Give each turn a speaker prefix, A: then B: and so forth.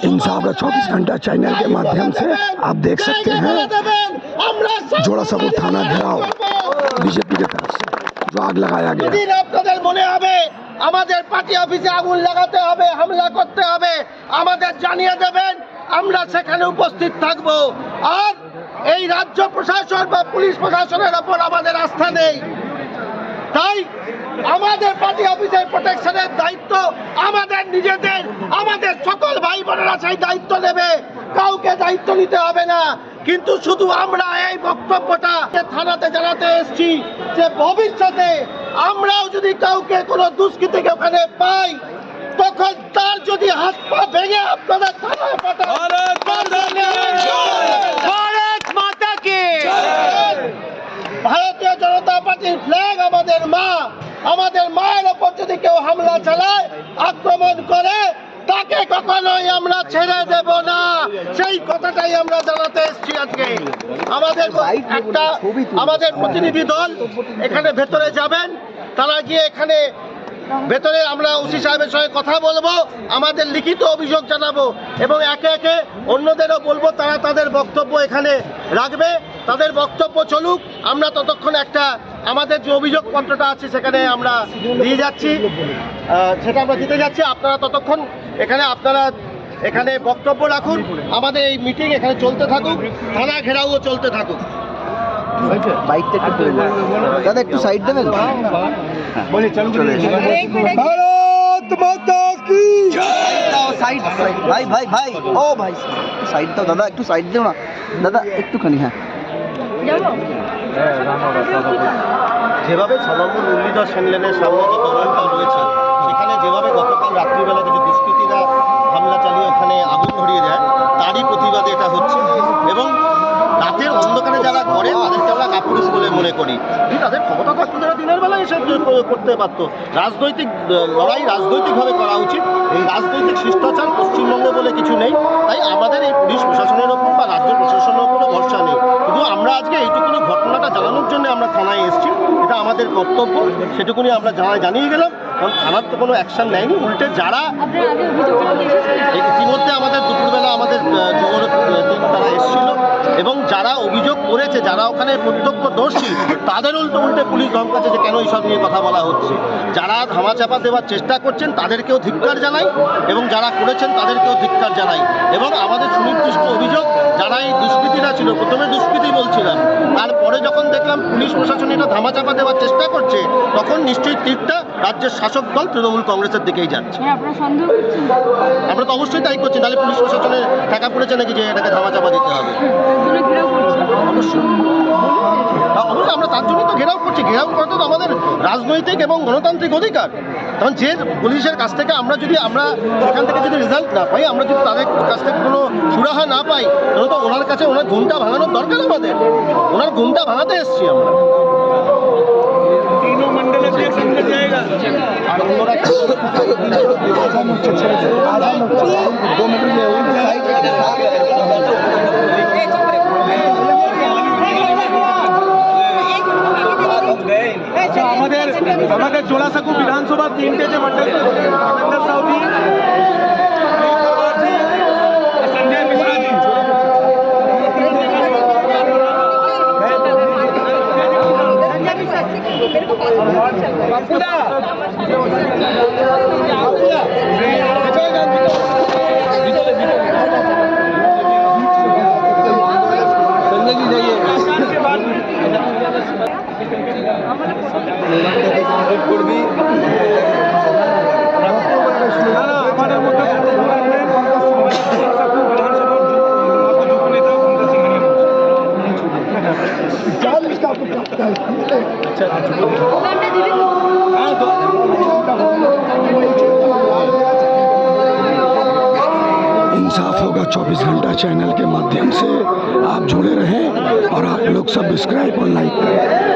A: इंसाफ का 24 घंटा चैनल के माध्यम से आप देख सकते हैं जोड़ासाঁকোর थाना घेराव बीजेपी की तरफ से जो आग लगाया गया।
B: আপনাদের মনে হবে আমাদের পার্টি অফিসে আগুন লাগাতে হবে, হামলা করতে হবে, আমাদের জানিয়ে দেবেন, আমরা সেখানে উপস্থিত থাকব। আর এই রাজ্য প্রশাসন বা পুলিশ প্রশাসনের উপর আমাদের আস্থা নেই, তাই আমাদের পার্টি অফিসের প্রোটেকশনের দায়িত্ব আমাদের নিজেদের, আমাদের সকল ভাই বোনেরা সেই দায়িত্ব নেবে, কাউকে দায়িত্ব নিতে হবে না। কিন্তু শুধু আমরা এই বক্তব্যটা থানাতে জানাতে এসেছি যে ভবিষ্যতে আমরাও যদি কাউকে কোনো দুষ্কৃতীকে ওখানে পাই, তখন তার যদি হাত পা ভেঙে আপনারা থানায় পাঠান। ভারতীয় জনতা পার্টির ফ্ল্যাগ আমাদের মা, আমাদের মায়ের ওপর যদি কেউ হামলা চালায়, আক্রমণ করে, তাকে কখনোই আমরা ছেড়ে দেব না, সেই কথাটাই আমরা জানাতে এসেছি আজকে। আমাদের প্রতিনিধি দল এখানে ভেতরে যাবেন, তারা গিয়ে এখানে ভেতরে আমরা ওসি সাহেবের সঙ্গে কথা বলবো, আমাদের লিখিত অভিযোগ জানাবো এবং একে একে অন্যদেরও বলবো তারা তাদের বক্তব্য এখানে রাখবে, তাদের বক্তব্য চলুক। আমরা ততক্ষণ একটা আমাদের যে অভিযোগপত্রটা আছে সেখানে আমরা দিয়ে যাচ্ছি, সেটা আমরা দিতে যাচ্ছি। আপনারা ততক্ষণ এখানে বক্তব্য রাখুন, আমাদের এই মিটিং এখানে চলতে থাকুক, থানা ঘেরাও চলতে থাকুক।
C: দাদা একটু সাইড দেবেন।
A: भारत माता की
C: সাইড ভাই ভাই ভাই ও ভাই সাইড দাও দাদা, একটু সাইড দাও না দাদা, একটুখানি। হ্যাঁ,
B: যেভাবে 6 নম্বর মুরলীধর সেন লেনের সামনে যে তোরণটা রয়েছে, সেখানে যেভাবে গতকাল রাত্রিবেলা কিছু দুষ্কৃতীরা হামলা চালিয়ে ওখানে আগুন ধরিয়ে দেয়, তারই প্রতিবাদে এটা হচ্ছে। এবং রাতের অন্ধকারে যারা করে তাদেরকে আমরা কাপুরুষ বলে মনে করি। তাদের ক্ষমতা থাকতো, যারা দিনের বেলায় এসব করতে পারতো। রাজনৈতিক লড়াই রাজনৈতিকভাবে করা উচিত। এই রাজনৈতিক শিষ্টাচার পশ্চিমবঙ্গে বলে কিছু নেই, তাই আমাদের এই পুলিশ প্রশাসনের ওপর বা রাজ্য প্রশাসনের ওপরও ভরসা নেই। কিন্তু আমরা আজকে এইটুকুনি ঘটনাটা জানানোর জন্য আমরা থানায় এসেছি, এটা আমাদের কর্তব্য, সেটুকুনি আমরা জানিয়ে গেলাম। কারণ থানার তো কোনো অ্যাকশন নেয়নি, উল্টে যারা ইতিমধ্যে আমাদের দুপুরবেলা আমাদের তারা এসেছিল এবং যারা অভিযোগ করেছে, যারা ওখানে প্রত্যক্ষদর্শী, তাদের উল্টে পুলিশ ধমকাচ্ছে যে কেন এইসব নিয়ে কথা বলা হচ্ছে। যারা ধামাচাপা দেওয়ার চেষ্টা করছেন তাদেরকেও ধিক্কার জানাই এবং যারা করেছেন তাদেরকেও ধিক্কার জানাই। এবং আমাদের সুনির্দিষ্ট অভিযোগ, যারা এই দুষ্কৃতীরা ছিল, প্রথমে দুষ্কৃতী বলছিলাম, তারপরে যখন দেখলাম পুলিশ প্রশাসন এটা ধামাচাপা দেওয়ার চেষ্টা করছে, তখন নিশ্চয়ই তীরটা রাজ্যের শাসক দল তৃণমূল কংগ্রেসের দিকেই যাচ্ছে। আমরা তো অবশ্যই তাই করছি, তাহলে পুলিশ প্রশাসনের টাকা পড়েছে নাকি যে এটাকে ধামাচাপা দিতে হবে? অবশ্যই আমরা তার জন্যই তো ঘেরাও করছি। ঘেরাও করা তো আমাদের রাজনৈতিক এবং গণতান্ত্রিক অধিকার। কারণ যে পুলিশের কাছ থেকে আমরা সেখান থেকে যদি রেজাল্ট না পাই, আমরা যদি তাদের কাছ থেকে কোনো সুরাহা না পাই, তাহলে তো ওনার কাছে ওনার ঘুমটা ভাঙানোর দরকার আমাদের। ওনার ঘুমটা ভাঙাতে এসছি আমরা।
D: আমাদের জোড়াসাঁকো বিধানসভা 3টে যে মন্ডল সাউদি, संजय मिश्रा जी, संजय जी जाइए। আমাদের মধ্যে
A: इंसाफ होगा 24 घंटा चैनल के माध्यम से आप जुड़े रहें और आप लोग सब्सक्राइब और लाइक करें।